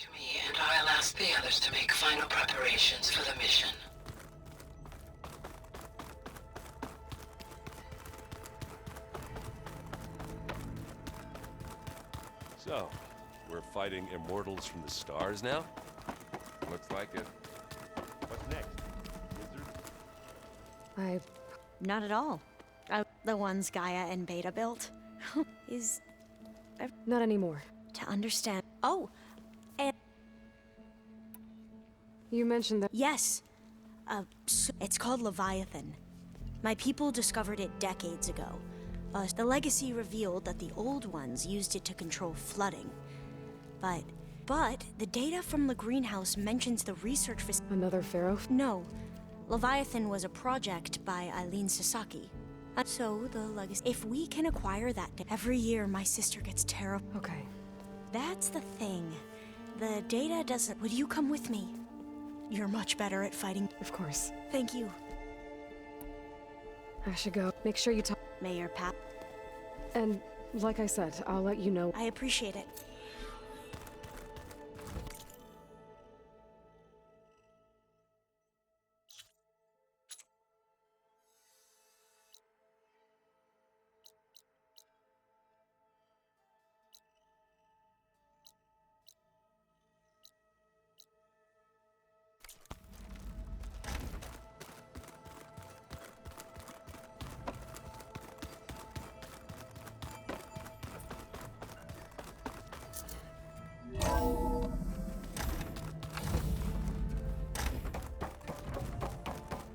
To me, and I'll ask the others to make final preparations for the mission. So, we're fighting immortals from the stars now? Looks like it. What's next? Wizard? Not at all. The ones Gaia and Beta built. Is... Not anymore. to understand... Oh! And... You mentioned that... Yes. It's called Leviathan. My people discovered it decades ago. The legacy revealed that the old ones used it to control flooding. But the data from the greenhouse mentions the research Another pharaoh? No. Leviathan was a project by Eileen Sasaki. So, the legacy... If we can acquire that... Every year, my sister gets terrible... Okay. That's the thing. The data doesn't... Would you come with me? You're much better at fighting... Of course. Thank you. I should go. Make sure you talk... Mayor Pap. And, like I said, I'll let you know. I appreciate it.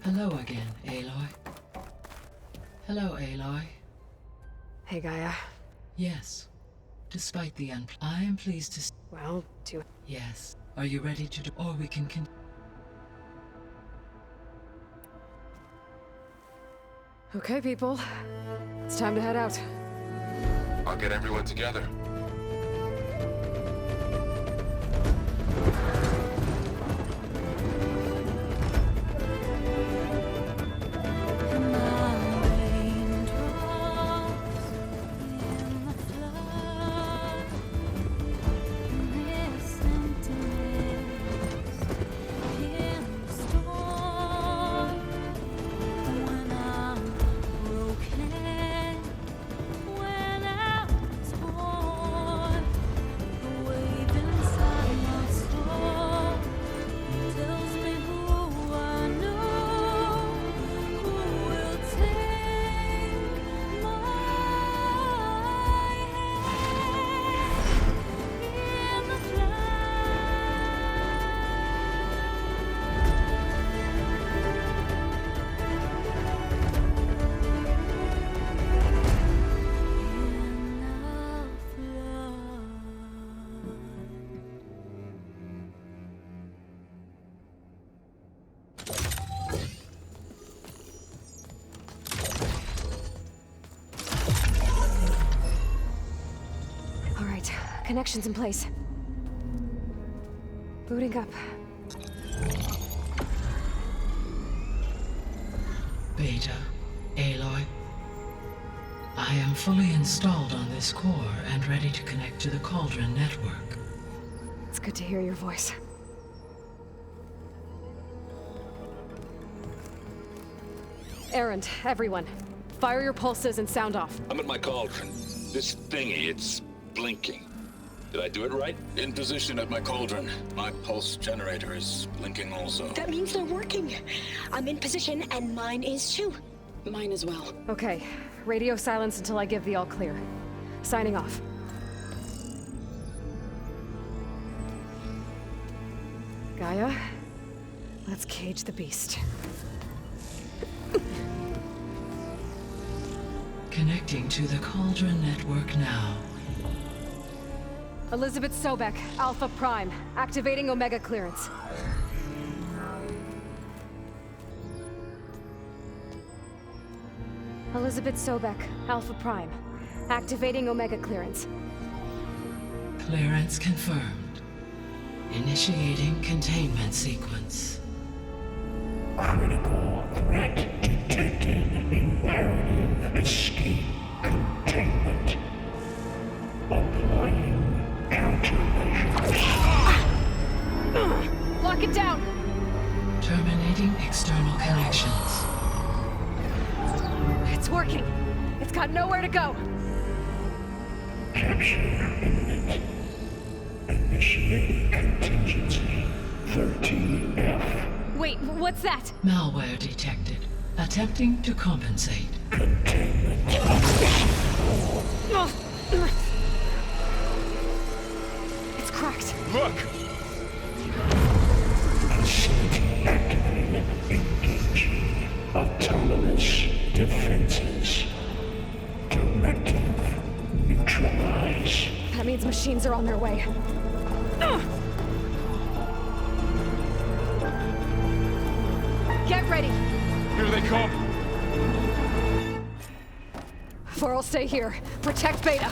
Hello again, Aloy. Hello, Aloy. Hey, Gaia. Yes. Despite the I am pleased to Well, to... Yes. Are you ready to do... Or we can Okay, people. It's time to head out. I'll get everyone together. Connections in place. Booting up. Beta, Aloy. I am fully installed on this core and ready to connect to the Cauldron network. It's good to hear your voice. Errand, everyone. Fire your pulses and sound off. I'm at my cauldron. This thingy, it's blinking. Did I do it right? In position at my cauldron. My pulse generator is blinking also. That means they're working. I'm in position, and mine is too. Mine as well. Okay. Radio silence until I give the all clear. Signing off. Gaia, let's cage the beast. Connecting to the Cauldron network now. Elizabeth Sobek, Alpha Prime, activating Omega clearance. Elizabeth Sobek, Alpha Prime, activating Omega clearance. Clearance confirmed. Initiating containment sequence. Critical threat detected. Imperative escape containment. Applying countermeasures. Lock it down! Terminating external connections. It's working. It's got nowhere to go. Capture imminent. Initiate contingency 13F. Wait, what's that? Malware detected. Attempting to compensate. Containment. It's cracked. Look! Facility activated. Engaging autonomous defenses. Directive. Neutralize. That means machines are on their way. Get ready! Here they come! Varl, stay here. Protect Beta.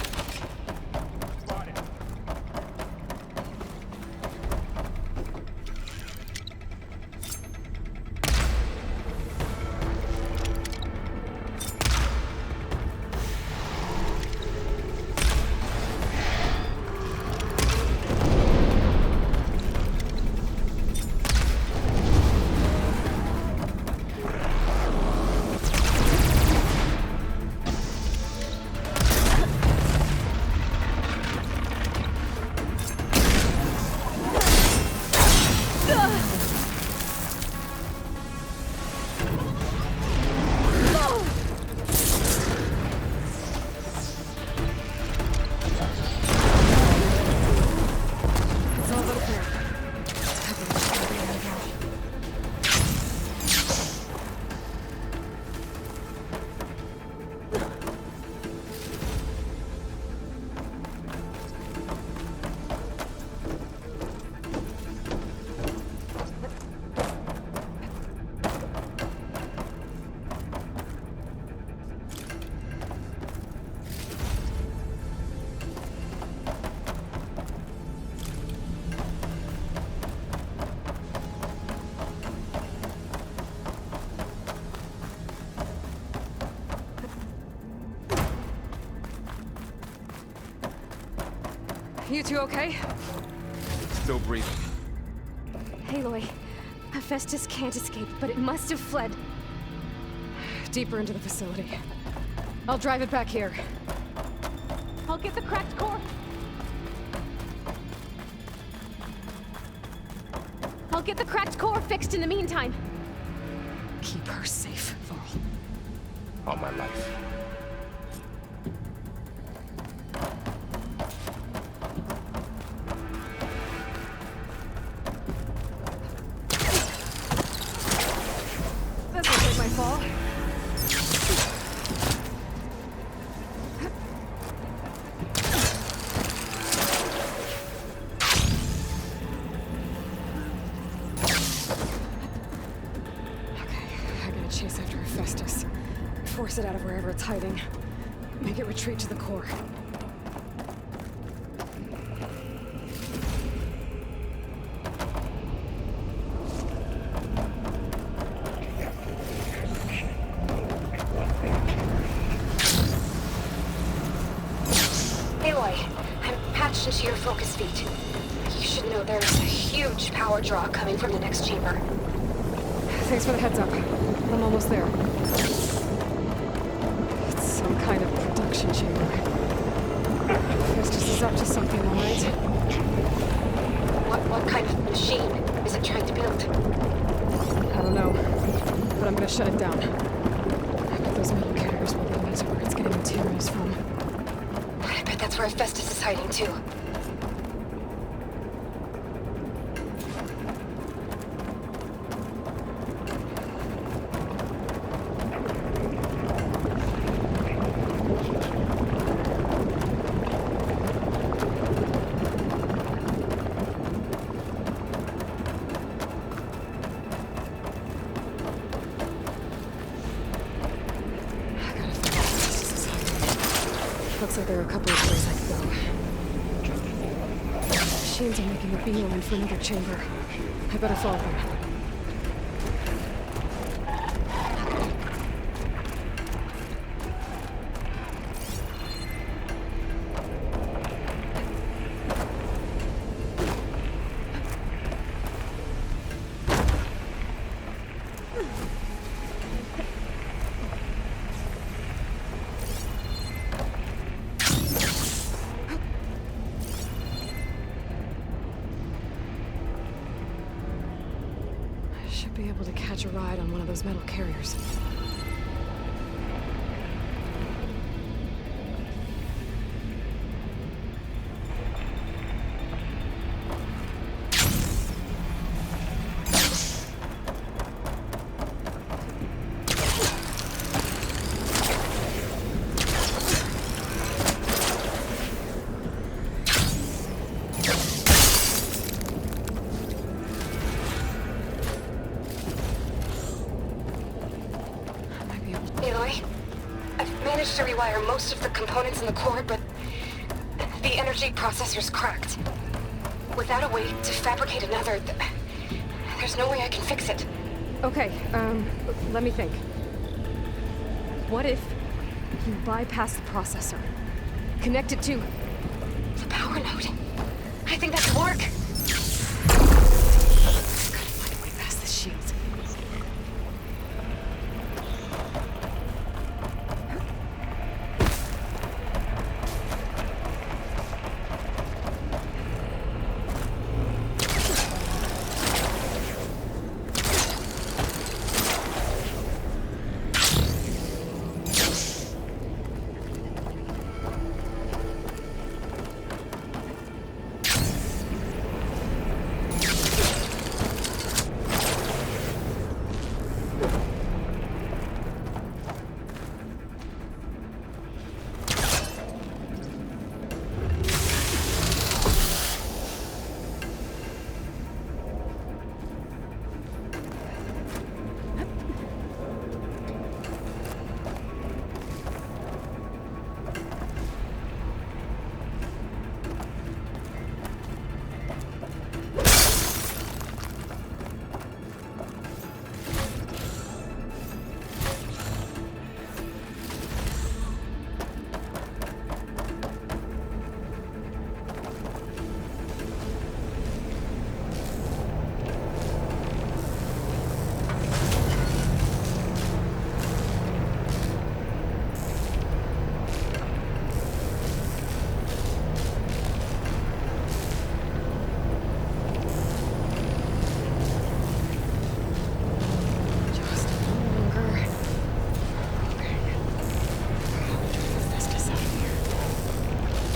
You two okay? Still breathing. Aloy, Hephaestus can't escape, but it must have fled deeper into the facility. I'll drive it back here. I'll get the cracked core. I'll get the cracked core fixed in the meantime. Keep her safe, Varl. All my life. This will take my fall. Chase after Hephaestus. Force it out of wherever it's hiding. Make it retreat to the core. Aloy, I'm patched into your focus feed. You should know there's a huge power draw coming from the next chamber. Thanks for the heads up. I'm almost there. It's some kind of production chamber. Hephaestus is up to something, all right? What kind of machine is it trying to build? I don't know, but I'm gonna shut it down. I bet those metal carriers will lead me to where it's getting materials from. I bet that's where Hephaestus is hiding too. Looks like there are a couple of places I could go. Machines are making a beeline for another chamber. I better follow them. Might be able to catch a ride on one of those metal carriers. To rewire most of the components in the core, but the energy processor's cracked. Without a way to fabricate another, there's no way I can fix it. Okay, let me think. What if you bypass the processor? Connect it to the power node. I think that could work. Gotta find a way past the shields.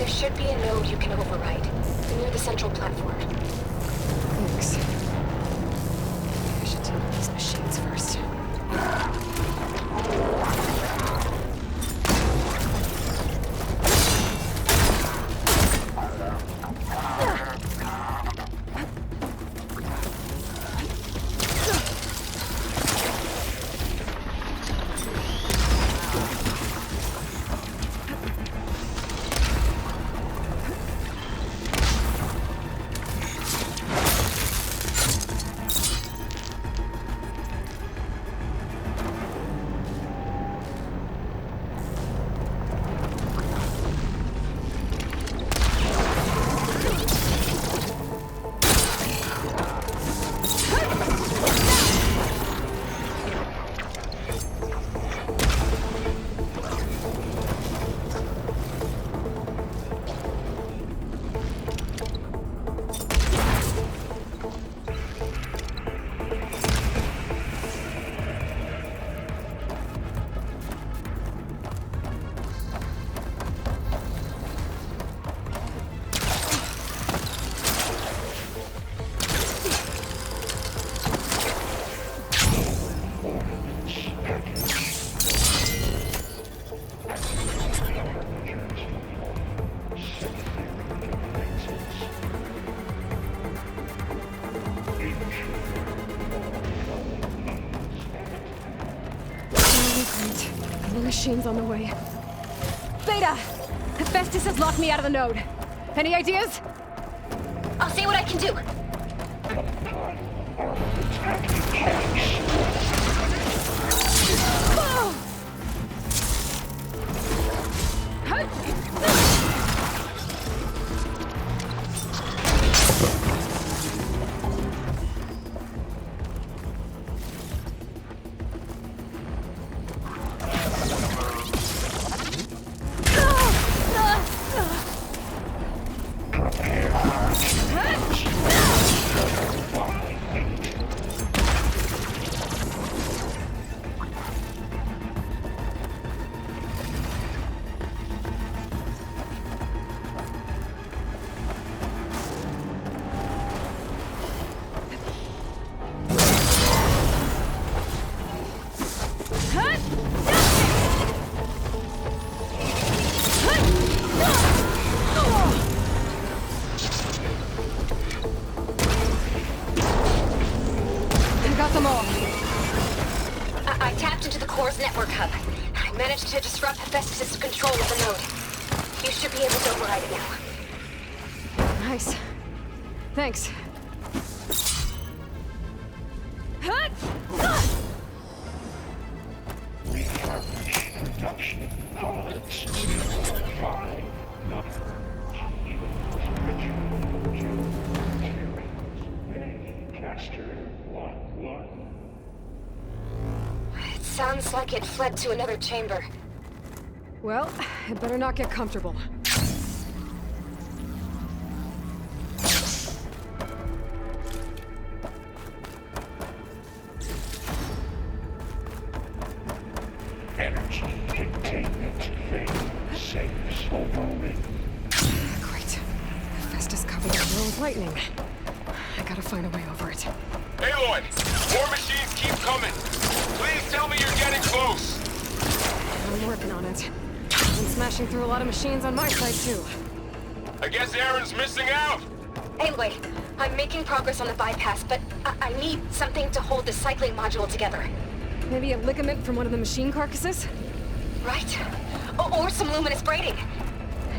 Should be a node you can override, near the central platform. Thanks. I should deal with these machines first. Machines on the way. Beta! Hephaestus has locked me out of the node. Any ideas? I'll see what I can do. managed to disrupt Hephaestus' control of the node. You should be able to override it now. Nice. Thanks. Hut! Refurbish production pods. 5, 9, Caster 1-1. It sounds like it fled to another chamber. Well, it better not get comfortable. Energy containment thing. Safe overwritten. Great. Hephaestus covered the floor with lightning. I gotta find a way over it. Aloy! More machines keep coming! Please tell me you're getting close! I'm working on it. I've been smashing through a lot of machines on my side, too. I guess Aaron's missing out! Anyway, I'm making progress on the bypass, but I need something to hold the cycling module together. Maybe a ligament from one of the machine carcasses? Right? Or some luminous braiding.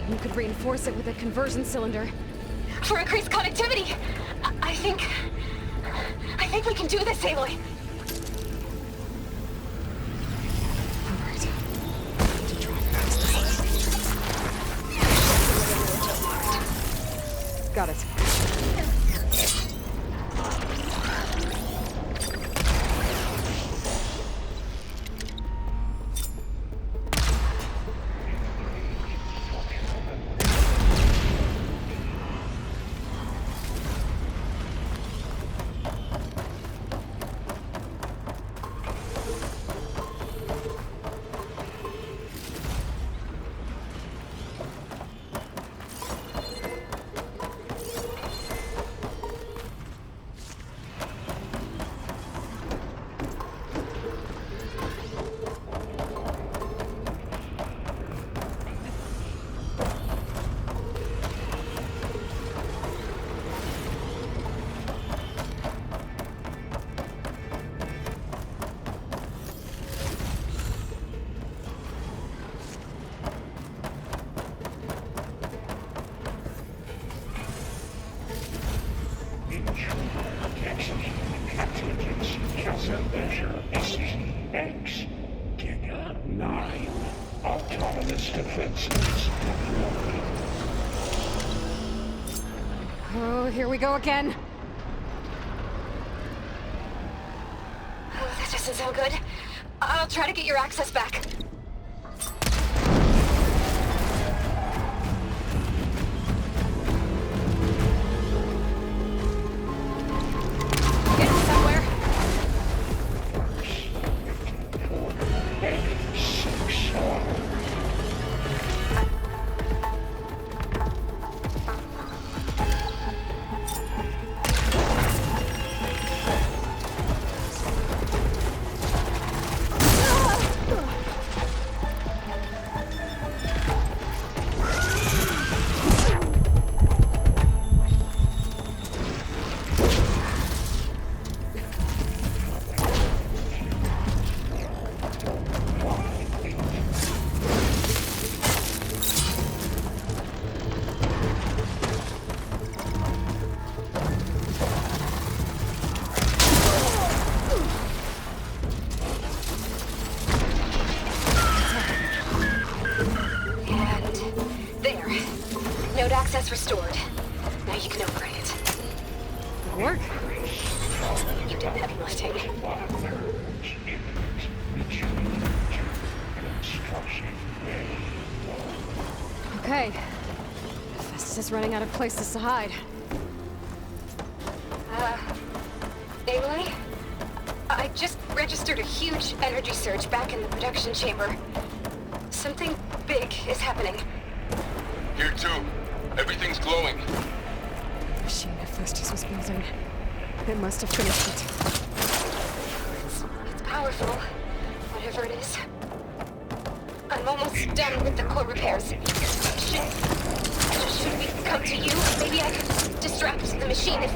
You could reinforce it with a conversion cylinder. For increased connectivity! I think we can do this, Aloy. Alright. To try fast. Got it. STX. Giga 9. Autonomous defenses. Oh, here we go again. Oh, that doesn't sound good. I'll try to get your access back. Getting somewhere. Node access restored. Now you can override it. Good work. You did the heavy lifting. Okay. Festus is running out of places to hide. Aloy? I just registered a huge energy surge back in the production chamber. Something big is happening. Here too. Everything's glowing. The machine Hephaestus was building. It must have finished it. It's powerful, whatever it is. I'm almost done with the core repairs. Should we come to you? Maybe I could distract the machine if...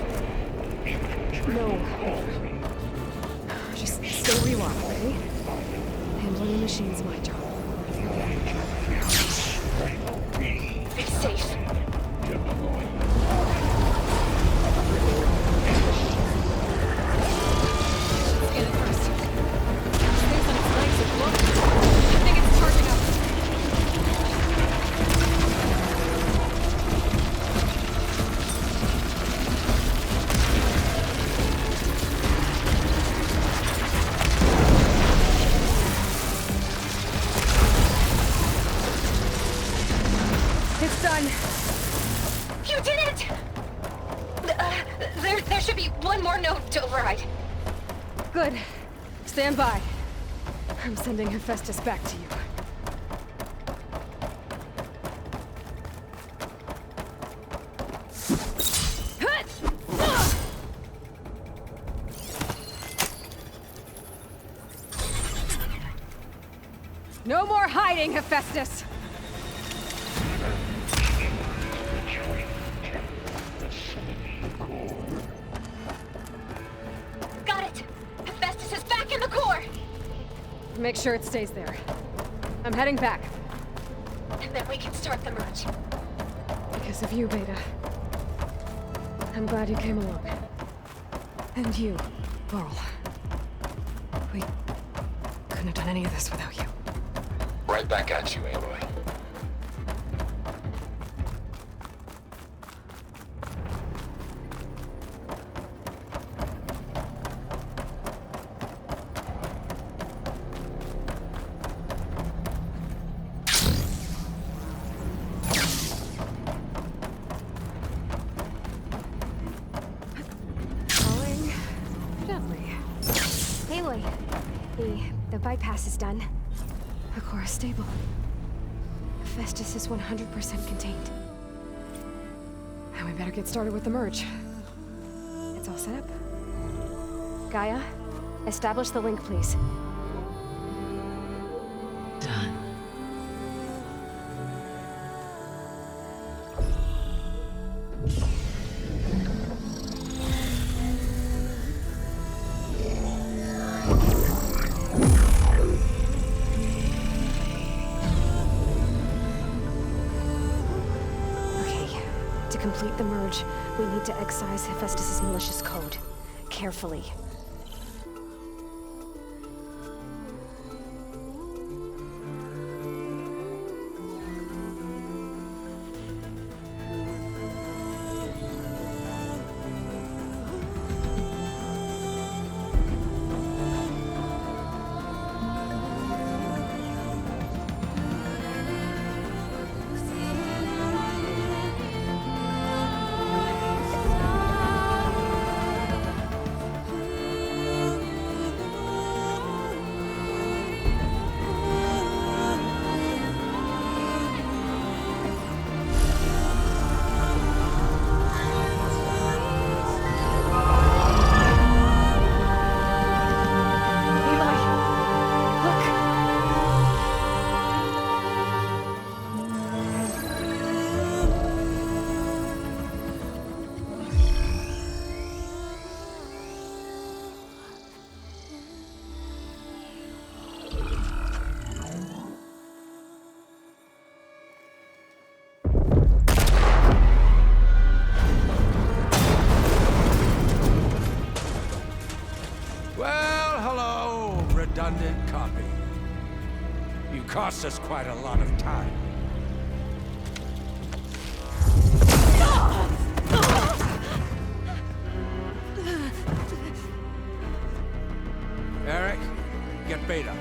No. Just stay where you are, okay? Handling the machine's my job. Be safe. Scan it first. Things on its legs are blown. I think it's charging up. It's done. You did it! There should be one more node to override. Good. Stand by. I'm sending Hephaestus back to you. No more hiding, Hephaestus! Got it! Hephaestus is back in the core! Make sure it stays there. I'm heading back. And then we can start the merge. Because of you, Beta. I'm glad you came along. And you, Laurel. We couldn't have done any of this without you. Right back at you, Aloy. Falling gently. Aloy, the bypass is done. The core is stable. Hephaestus is 100% contained. Now we better get started with the merge. It's all set up. Gaia, establish the link, please. Done. Okay, to complete the merge, we need to excise Hephaestus's malicious code. Carefully. Well, hello, redundant copy. You cost us quite a lot of time. Eric, get Beta.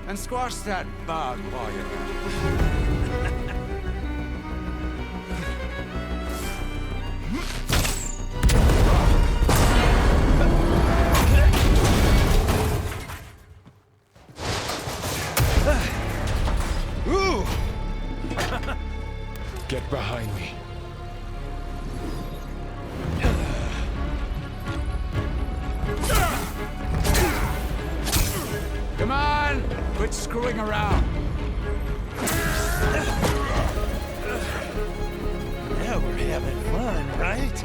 And squash that bug while you're at it. Ooh! Get behind me. Come on! Quit screwing around. Now we're having fun, right?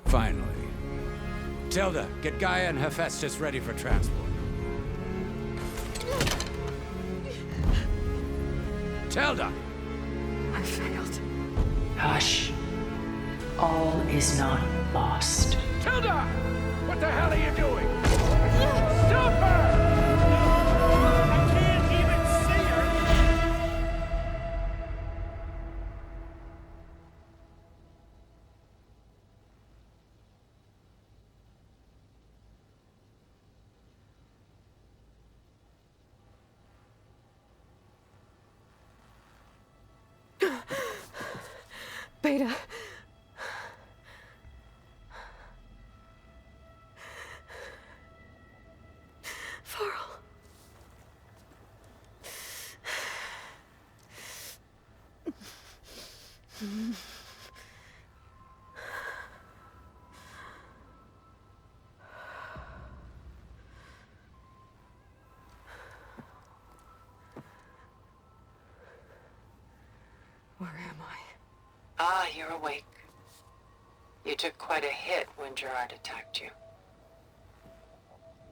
Finally. Tilda, get Gaia and Hephaestus ready for transport. Tilda! I failed. Hush. All is not lost. Tilda! What the hell are you doing? Stop her! I can't even see her! Beta. Farrell. Where am I? Ah, you're awake. You took quite a hit when Gerard attacked you.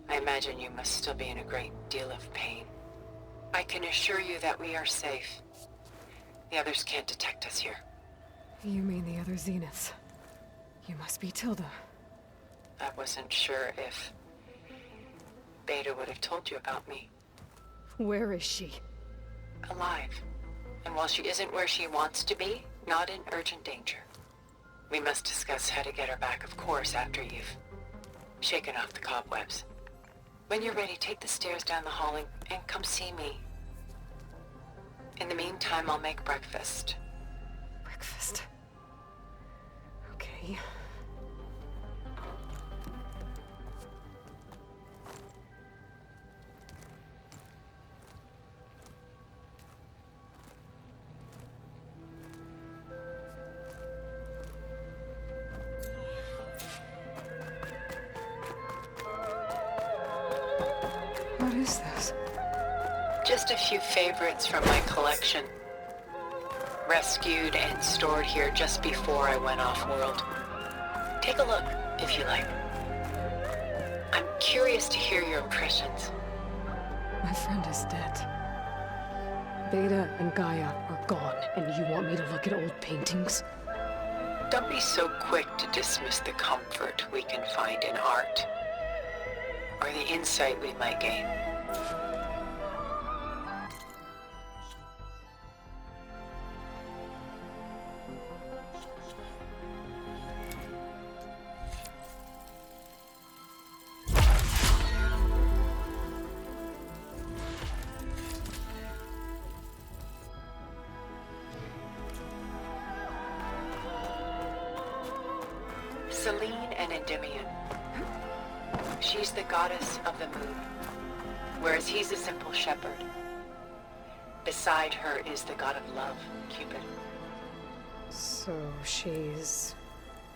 I imagine you must still be in a great deal of pain. I can assure you that we are safe. The others can't detect us here. You mean the other Zeniths? You must be Tilda. I wasn't sure if Beta would have told you about me. Where is she? Alive. And while she isn't where she wants to be, not in urgent danger. We must discuss how to get her back, of course, after you've shaken off the cobwebs. When you're ready, take the stairs down the hall and come see me. In the meantime, I'll make breakfast. Breakfast. Okay. What is this? Just a few favorites from my collection. Rescued and stored here just before I went off-world. Take a look, if you like. I'm curious to hear your impressions. My friend is dead. Beta and Gaia are gone, and you want me to look at old paintings? Don't be so quick to dismiss the comfort we can find in art, or the insight we might gain. Selene and Endymion. She's the goddess of the moon, whereas he's a simple shepherd. Beside her is the god of love, Cupid. So she's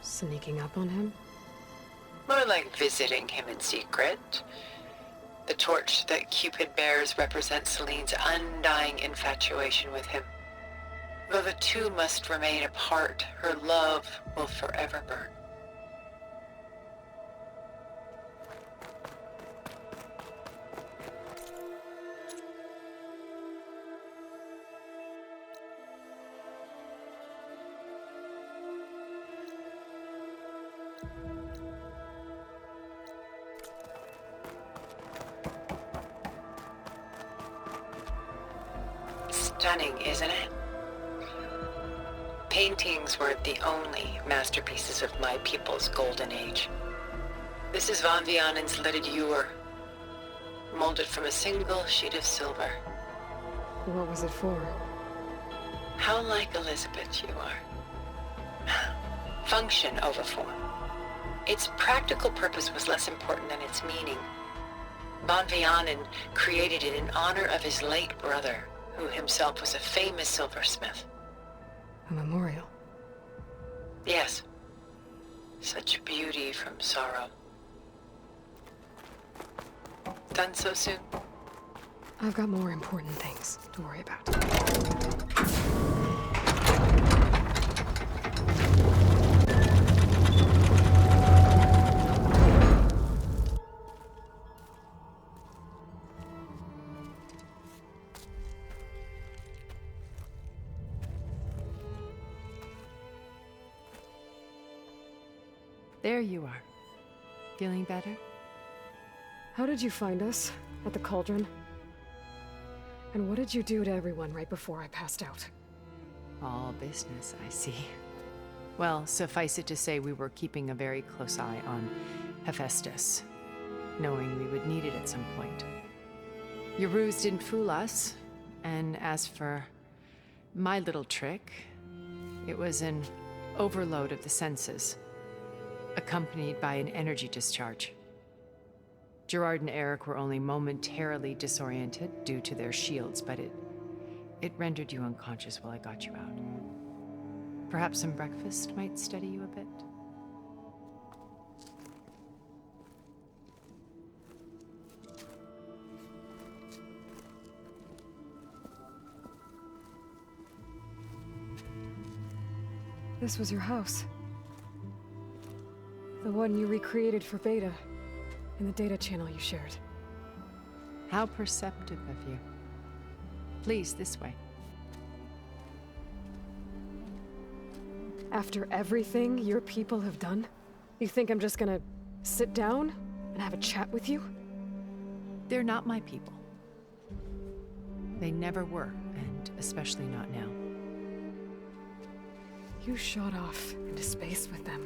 sneaking up on him? More like visiting him in secret. The torch that Cupid bears represents Selene's undying infatuation with him. Though the two must remain apart, her love will forever burn. Stunning, isn't it? Paintings weren't the only masterpieces of my people's golden age. This is Von Vianen's leaded ewer, molded from a single sheet of silver. What was it for? How like Elizabeth you are. Function over form. Its practical purpose was less important than its meaning. Von Vianen created it in honor of his late brother, who himself was a famous silversmith. A memorial? Yes. Such beauty from sorrow. Done so soon? I've got more important things to worry about. There you are. Feeling better? How did you find us? At the cauldron? And what did you do to everyone right before I passed out? All business, I see. Well, suffice it to say we were keeping a very close eye on Hephaestus, knowing we would need it at some point. Your ruse didn't fool us, and as for my little trick, it was an overload of the senses, accompanied by an energy discharge. Gerard and Eric were only momentarily disoriented due to their shields, but it rendered you unconscious while I got you out. Perhaps some breakfast might steady you a bit? This was your house. The one you recreated for Beta, in the data channel you shared. How perceptive of you. Please, this way. After everything your people have done, you think I'm just gonna sit down and have a chat with you? They're not my people. They never were, and especially not now. You shot off into space with them,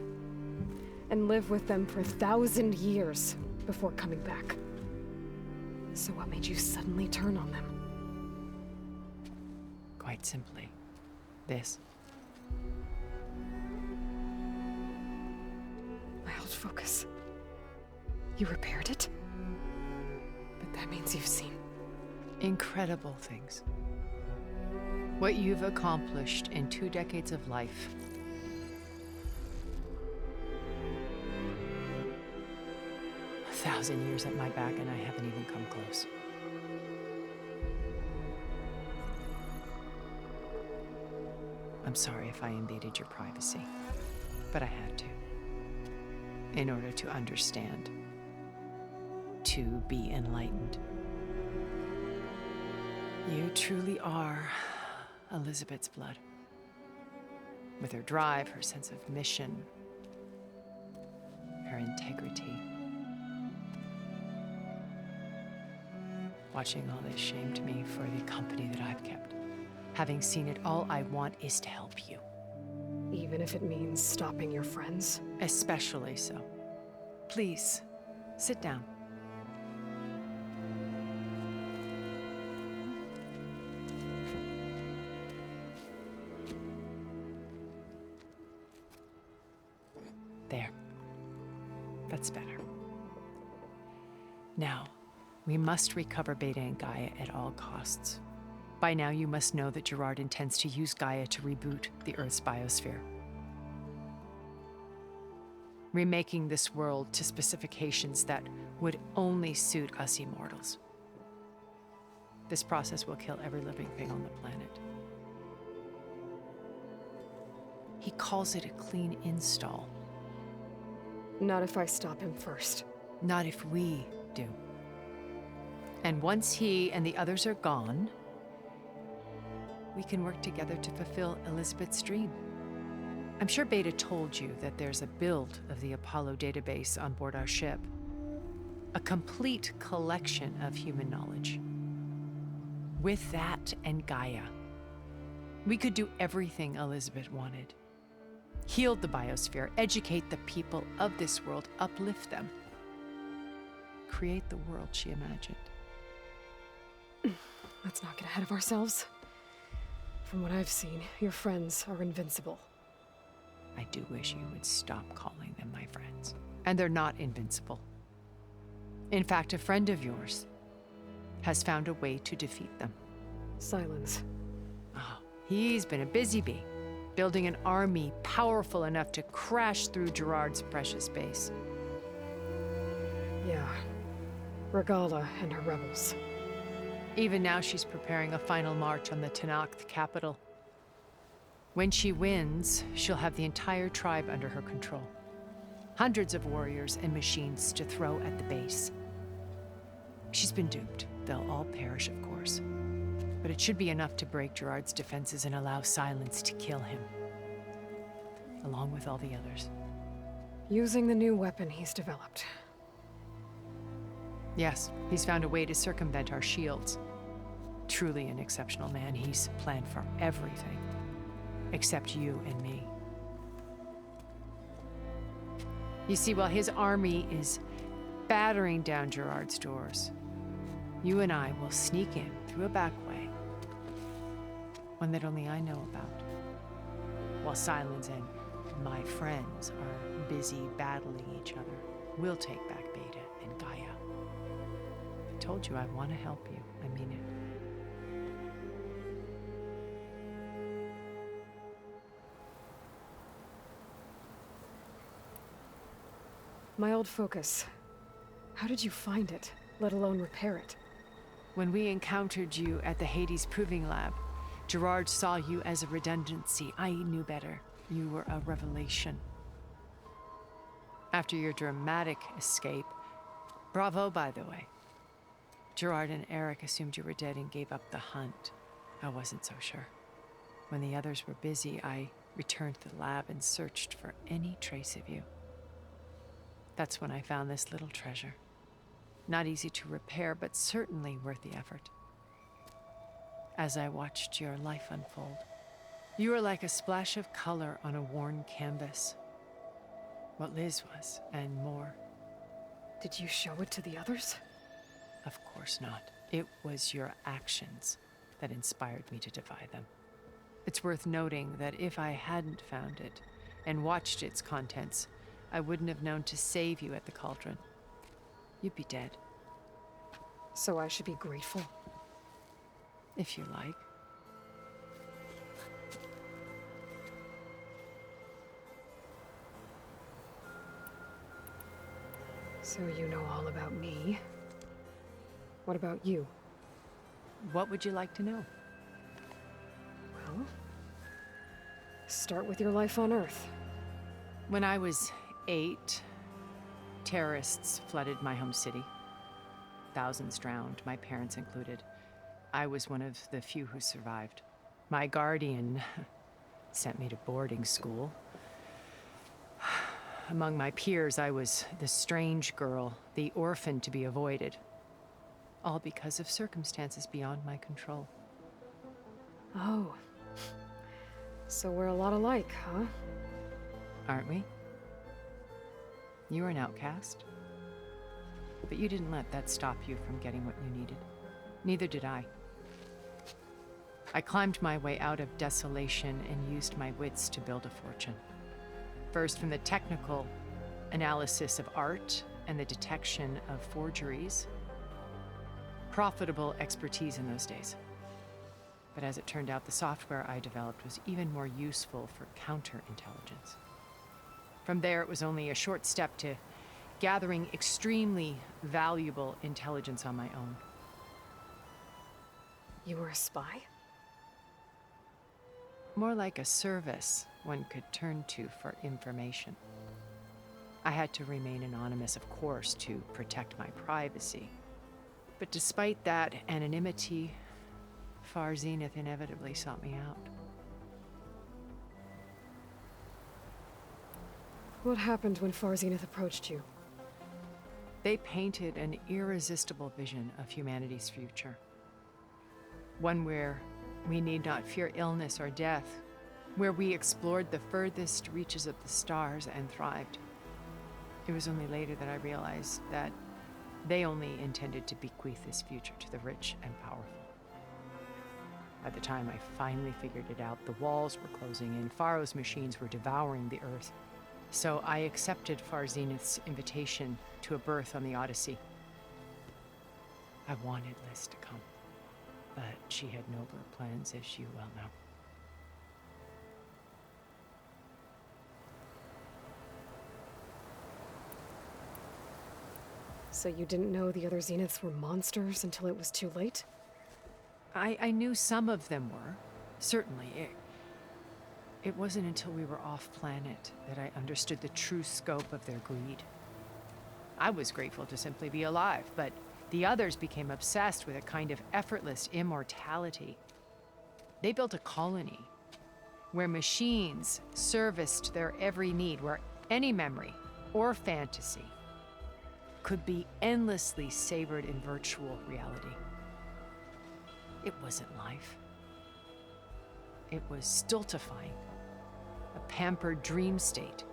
and lived with them for 1,000 years before coming back. So what made you suddenly turn on them? Quite simply, this. My old focus. You repaired it? But that means you've seen incredible things. What you've accomplished in 2 decades of life. A 1,000 years at my back, and I haven't even come close. I'm sorry if I invaded your privacy, but I had to. In order to understand. To be enlightened. You truly are Elizabeth's blood. With her drive, her sense of mission, her integrity. Watching all this shamed me for the company that I've kept. Having seen it, all I want is to help you. Even if it means stopping your friends? Especially so. Please, sit down. There. That's better. Now, we must recover Beta and Gaia at all costs. By now, you must know that Gerard intends to use Gaia to reboot the Earth's biosphere. Remaking this world to specifications that would only suit us immortals. This process will kill every living thing on the planet. He calls it a clean install. Not if I stop him first. Not if we do. And once he and the others are gone, we can work together to fulfill Elizabeth's dream. I'm sure Beta told you that there's a build of the Apollo database on board our ship. A complete collection of human knowledge. With that and Gaia, we could do everything Elizabeth wanted. Heal the biosphere, educate the people of this world, uplift them. Create the world she imagined. Let's not get ahead of ourselves. From what I've seen, your friends are invincible. I do wish you would stop calling them my friends. And they're not invincible. In fact, a friend of yours has found a way to defeat them. Silence. Oh, he's been a busy bee, building an army powerful enough to crash through Gerard's precious base. Yeah. Regala and her rebels. Even now, she's preparing a final march on the Tenakth capital. When she wins, she'll have the entire tribe under her control. Hundreds of warriors and machines to throw at the base. She's been duped. They'll all perish, of course. But it should be enough to break Gerard's defenses and allow Silence to kill him. Along with all the others. Using the new weapon he's developed. Yes, he's found a way to circumvent our shields. Truly an exceptional man. He's planned for everything. Except you and me. You see, while his army is battering down Gerard's doors, you and I will sneak in through a back way. One that only I know about. While Silence and my friends are busy battling each other, we'll take back Beta and Gaia. I told you I want to help you. I mean it. My old focus. How did you find it, let alone repair it? When we encountered you at the Hades Proving Lab, Gerard saw you as a redundancy. I knew better. You were a revelation. After your dramatic escape, bravo, by the way. Gerard and Eric assumed you were dead and gave up the hunt. I wasn't so sure. When the others were busy, I returned to the lab and searched for any trace of you. That's when I found this little treasure. Not easy to repair, but certainly worth the effort. As I watched your life unfold, you were like a splash of color on a worn canvas. What Liz was, and more. Did you show it to the others? Of course not. It was your actions that inspired me to defy them. It's worth noting that if I hadn't found it and watched its contents, I wouldn't have known to save you at the cauldron. You'd be dead. So I should be grateful? If you like. So you know all about me. What about you? What would you like to know? Well, start with your life on Earth. When I was 8, terrorists flooded my home city. Thousands drowned, my parents included. I was one of the few who survived. My guardian sent me to boarding school. Among my peers, I was the strange girl, the orphan to be avoided. All because of circumstances beyond my control. Oh. So we're a lot alike, huh? Aren't we? You were an outcast. But you didn't let that stop you from getting what you needed. Neither did I. I climbed my way out of desolation and used my wits to build a fortune. First from the technical analysis of art and the detection of forgeries. Profitable expertise in those days. But as it turned out, the software I developed was even more useful for counterintelligence. From there, it was only a short step to gathering extremely valuable intelligence on my own. You were a spy? More like a service one could turn to for information. I had to remain anonymous, of course, to protect my privacy. But despite that anonymity, Far Zenith inevitably sought me out. What happened when Far Zenith approached you? They painted an irresistible vision of humanity's future. One where we need not fear illness or death, where we explored the furthest reaches of the stars and thrived. It was only later that I realized that they only intended to bequeath this future to the rich and powerful. By the time I finally figured it out, the walls were closing in, Pharaoh's machines were devouring the Earth. So I accepted Far Zenith's invitation to a berth on the Odyssey. I wanted Liz to come, but she had nobler plans, as you well know. So you didn't know the other Zeniths were monsters until it was too late? I knew some of them were. Certainly. It wasn't until we were off-planet that I understood the true scope of their greed. I was grateful to simply be alive, but the others became obsessed with a kind of effortless immortality. They built a colony where machines serviced their every need, where any memory or fantasy could be endlessly savored in virtual reality. It wasn't life. It was stultifying, a pampered dream state.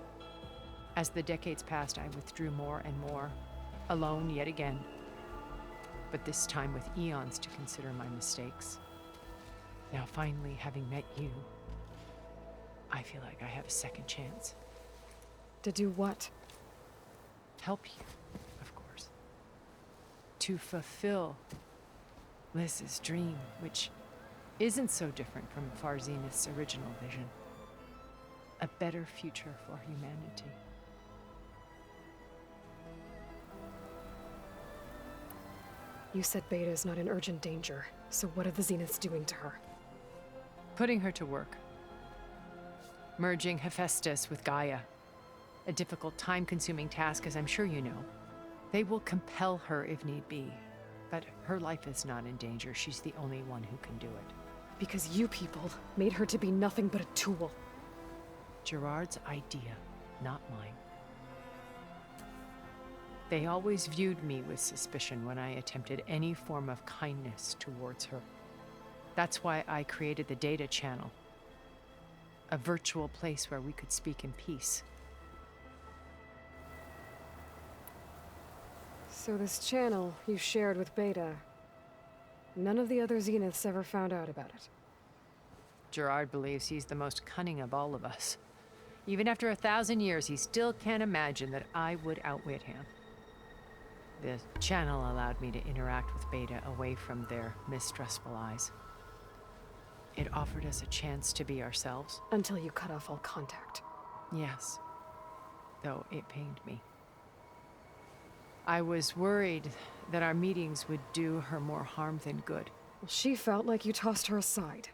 As the decades passed, I withdrew more and more, alone yet again, but this time with eons to consider my mistakes. Now finally, having met you, I feel like I have a second chance. To do what? Help you, of course. To fulfill Liz's dream, which isn't so different from Far Zenith's original vision. A better future for humanity. You said Beta is not in urgent danger, so what are the Zeniths doing to her? Putting her to work. Merging Hephaestus with Gaia. A difficult, time-consuming task, as I'm sure you know. They will compel her if need be, but her life is not in danger. She's the only one who can do it. Because you people made her to be nothing but a tool. Gerard's idea, not mine. They always viewed me with suspicion when I attempted any form of kindness towards her. That's why I created the data channel. A virtual place where we could speak in peace. So this channel you shared with Beta, none of the other Zeniths ever found out about it? Gerard believes he's the most cunning of all of us. Even after 1,000 years, he still can't imagine that I would outwit him. The channel allowed me to interact with Beta away from their mistrustful eyes. It offered us a chance to be ourselves. Until you cut off all contact. Yes. Though it pained me. I was worried that our meetings would do her more harm than good. Well, she felt like you tossed her aside.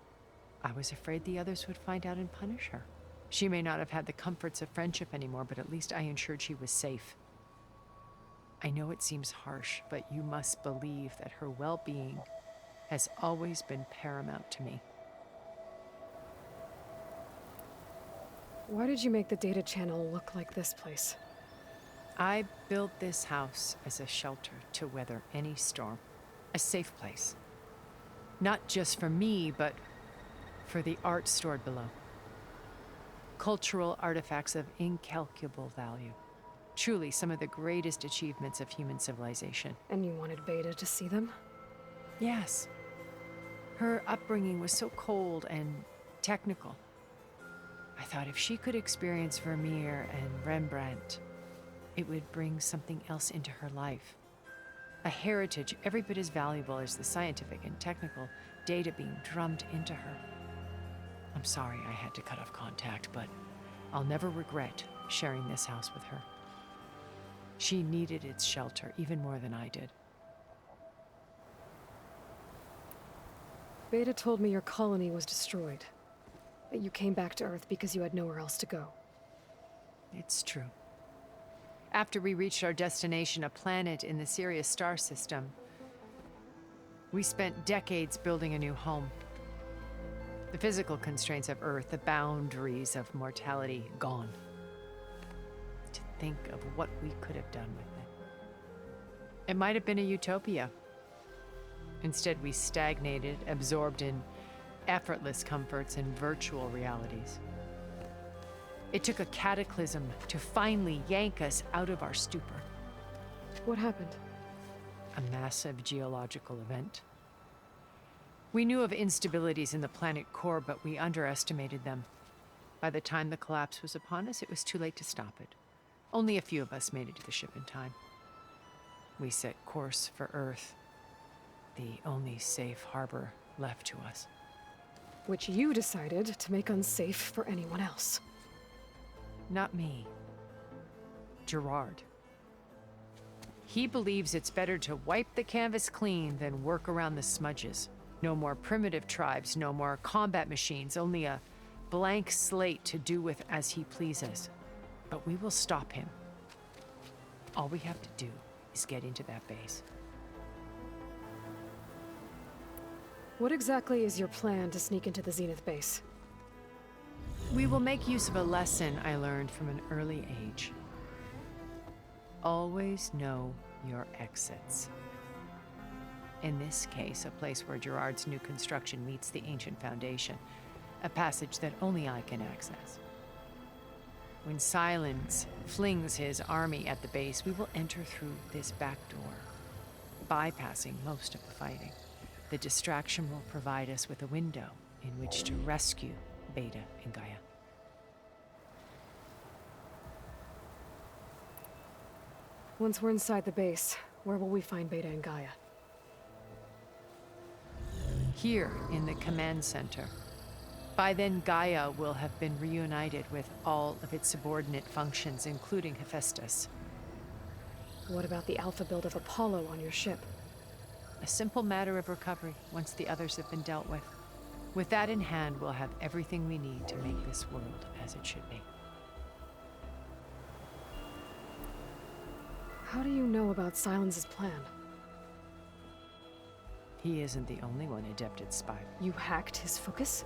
I was afraid the others would find out and punish her. She may not have had the comforts of friendship anymore, but at least I ensured she was safe. I know it seems harsh, but you must believe that her well-being has always been paramount to me. Why did you make the data channel look like this place? I built this house as a shelter to weather any storm. A safe place. Not just for me, but for the art stored below. Cultural artifacts of incalculable value. Truly some of the greatest achievements of human civilization. And you wanted Beta to see them? Yes. Her upbringing was so cold and technical. I thought if she could experience Vermeer and Rembrandt, it would bring something else into her life. A heritage every bit as valuable as the scientific and technical data being drummed into her. I'm sorry I had to cut off contact, but I'll never regret sharing this house with her. She needed its shelter even more than I did. Beta told me your colony was destroyed. That you came back to Earth because you had nowhere else to go. It's true. After we reached our destination, a planet in the Sirius star system, we spent decades building a new home. The physical constraints of Earth, the boundaries of mortality, gone. To think of what we could have done with it. It might have been a utopia. Instead, we stagnated, absorbed in effortless comforts and virtual realities. It took a cataclysm to finally yank us out of our stupor. What happened? A massive geological event. We knew of instabilities in the planet core, but we underestimated them. By the time the collapse was upon us, it was too late to stop it. Only a few of us made it to the ship in time. We set course for Earth, the only safe harbor left to us. Which you decided to make unsafe for anyone else. Not me. Gerard. He believes it's better to wipe the canvas clean than work around the smudges. No more primitive tribes, no more combat machines, only a blank slate to do with as he pleases. But we will stop him. All we have to do is get into that base. What exactly is your plan to sneak into the Zenith base? We will make use of a lesson I learned from an early age. Always know your exits. In this case, a place where Gerard's new construction meets the ancient foundation, a passage that only I can access. When Silence flings his army at the base, we will enter through this back door, bypassing most of the fighting. The distraction will provide us with a window in which to rescue Beta and Gaia. Once we're inside the base, where will we find Beta and Gaia? Here in the command center. By then, Gaia will have been reunited with all of its subordinate functions, including Hephaestus. What about the alpha build of Apollo on your ship? A simple matter of recovery once the others have been dealt with. With that in hand, we'll have everything we need to make this world as it should be. How do you know about Silence's plan? He isn't the only one adept at spy. You hacked his focus?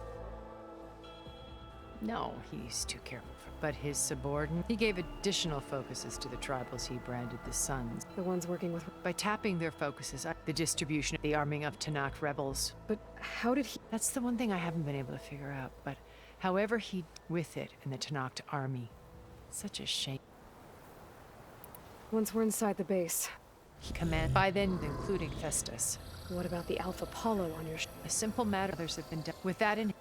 No, he's too careful. But his subordinate, he gave additional focuses to the tribals he branded the Sons. The ones working with... By tapping their focuses, the distribution, the arming of Tanakh rebels. But how did he... That's the one thing I haven't been able to figure out. But however he with it in the Tanakh army, such a shame. Once we're inside the base... He command by then, including Festus. What about the Alpha Apollo on your ship? A simple matter others have been done. With that in...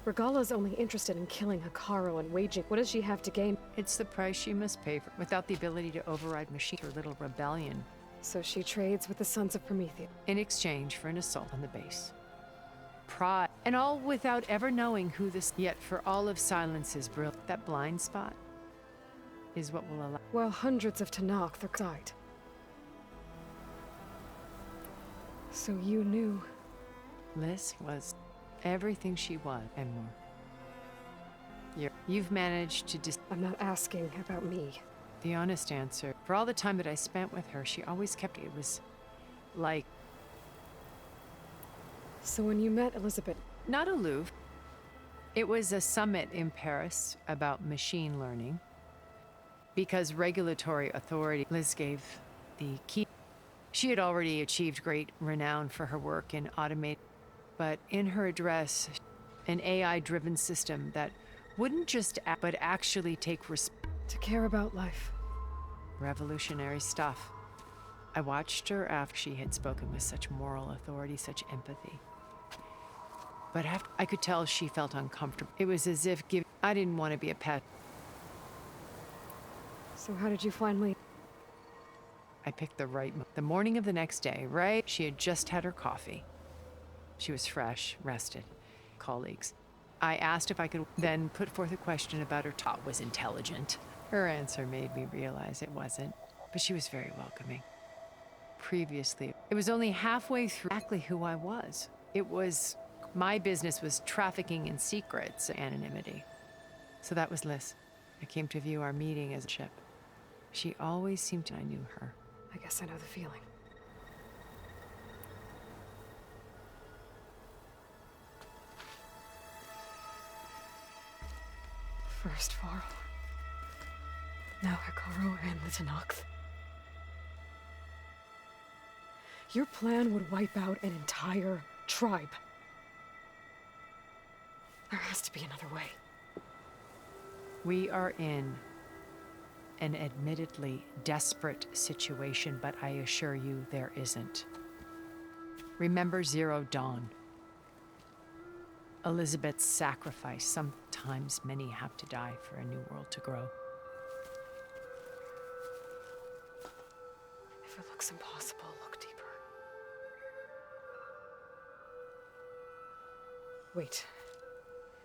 Regala's only interested in killing Hikaru and waging. What does she have to gain? It's the price she must pay for, without the ability to override machine or little rebellion. So she trades with the Sons of Prometheus. In exchange for an assault on the base. Pride. And all without ever knowing who this... Yet for all of Silence's brilliance, that blind spot is what will allow... While hundreds of Tanakh are died. So you knew... Liz was... everything she was, and more. You've managed to I'm not asking about me. The honest answer, for all the time that I spent with her, she always kept it was like... So when you met Elizabeth... Not aloof. It was a summit in Paris about machine learning. Because regulatory authority, Liz gave the key. She had already achieved great renown for her work in automate. But in her address, an AI-driven system that wouldn't just act, but actually take to care about life. Revolutionary stuff. I watched her after she had spoken with such moral authority, such empathy. But after, I could tell she felt uncomfortable. It was as if I didn't want to be a pet. So how did you finally... I picked the right... The morning of the next day, right? She had just had her coffee. She was fresh, rested. Colleagues. I asked if I could then put forth a question about her talk was intelligent. Her answer made me realize it wasn't, but she was very welcoming. Previously, it was only halfway through exactly who I was. It was, my business was trafficking in secrets, anonymity. So that was Liz. I came to view our meeting as a ship. She always seemed to, I knew her. I guess I know the feeling. First Varl. Now Hikaru and the Tanakh. Your plan would wipe out an entire tribe. There has to be another way. We are in an admittedly desperate situation, but I assure you there isn't. Remember Zero Dawn. Elizabeth's sacrifice. Sometimes many have to die for a new world to grow. If it looks impossible, look deeper. Wait.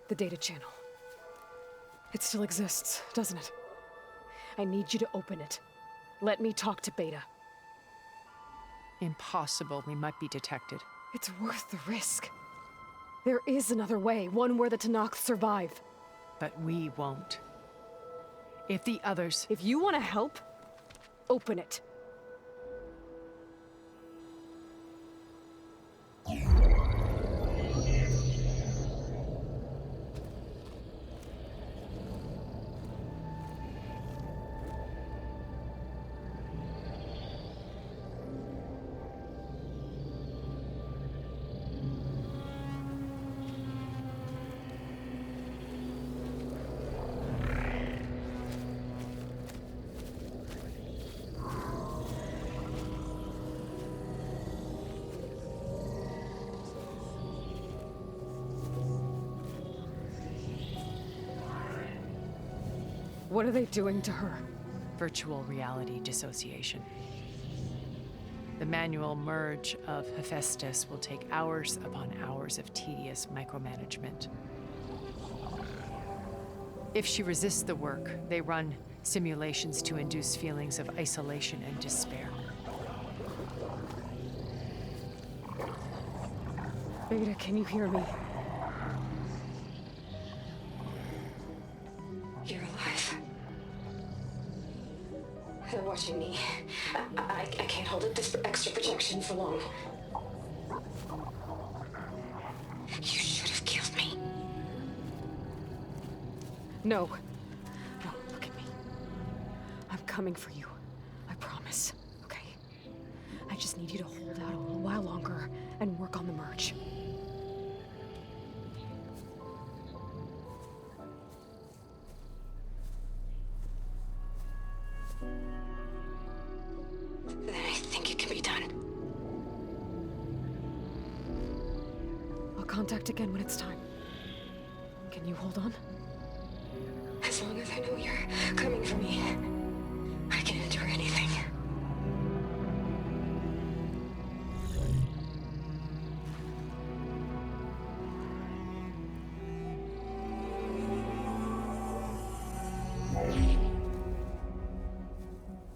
The data channel. It still exists, doesn't it? I need you to open it. Let me talk to Beta. Impossible. We might be detected. It's worth the risk. There is another way, one where the Tenakth survive. But we won't. If the others... If you want to help, open it. What are they doing to her? Virtual reality dissociation. The manual merge of Hephaestus will take hours upon hours of tedious micromanagement. If she resists the work, they run simulations to induce feelings of isolation and despair. Beta, can you hear me? You're alive. They're watching me. I can't hold up this extra protection for long. You should have killed me. No. No, look at me. I'm coming for you. I promise. Okay? I just need you to hold out a little while longer and work on the merge. Then I think it can be done. I'll contact again when it's time. Can you hold on? As long as I know you're coming for me, I can endure anything.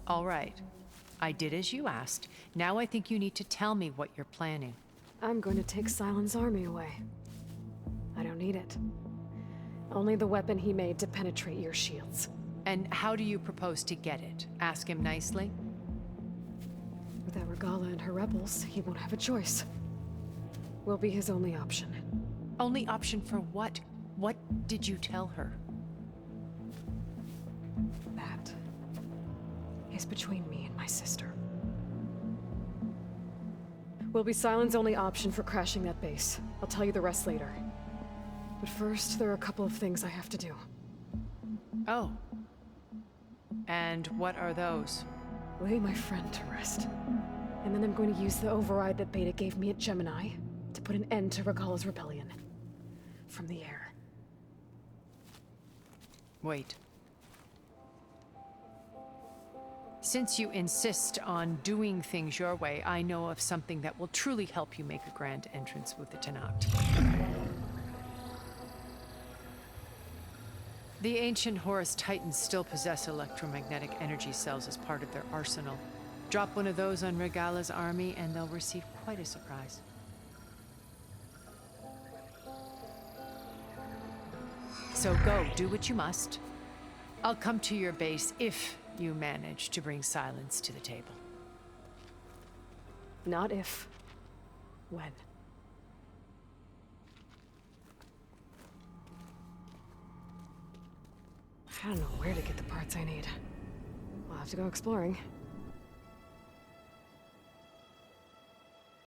All right. I did as you asked. Now I think you need to tell me what you're planning. I'm going to take Silent's army away. I don't need it. Only the weapon he made to penetrate your shields. And how do you propose to get it? Ask him nicely? Without Regala and her rebels, he won't have a choice. We'll be his only option. Only option for what? What did you tell her? That is between me and my sister. Will be Silent's only option for crashing that base. I'll tell you the rest later. But first, there are a couple of things I have to do. Oh. And what are those? Lay my friend to rest. And then I'm going to use the override that Beta gave me at Gemini to put an end to Regala's rebellion. From the air. Wait. Since you insist on doing things your way, I know of something that will truly help you make a grand entrance with the Tenakth. The ancient Horus Titans still possess electromagnetic energy cells as part of their arsenal. Drop one of those on Regala's army and they'll receive quite a surprise. So go, do what you must. I'll come to your base if you manage to bring Silence to the table. Not if. When. I don't know where to get the parts I need. We'll have to go exploring.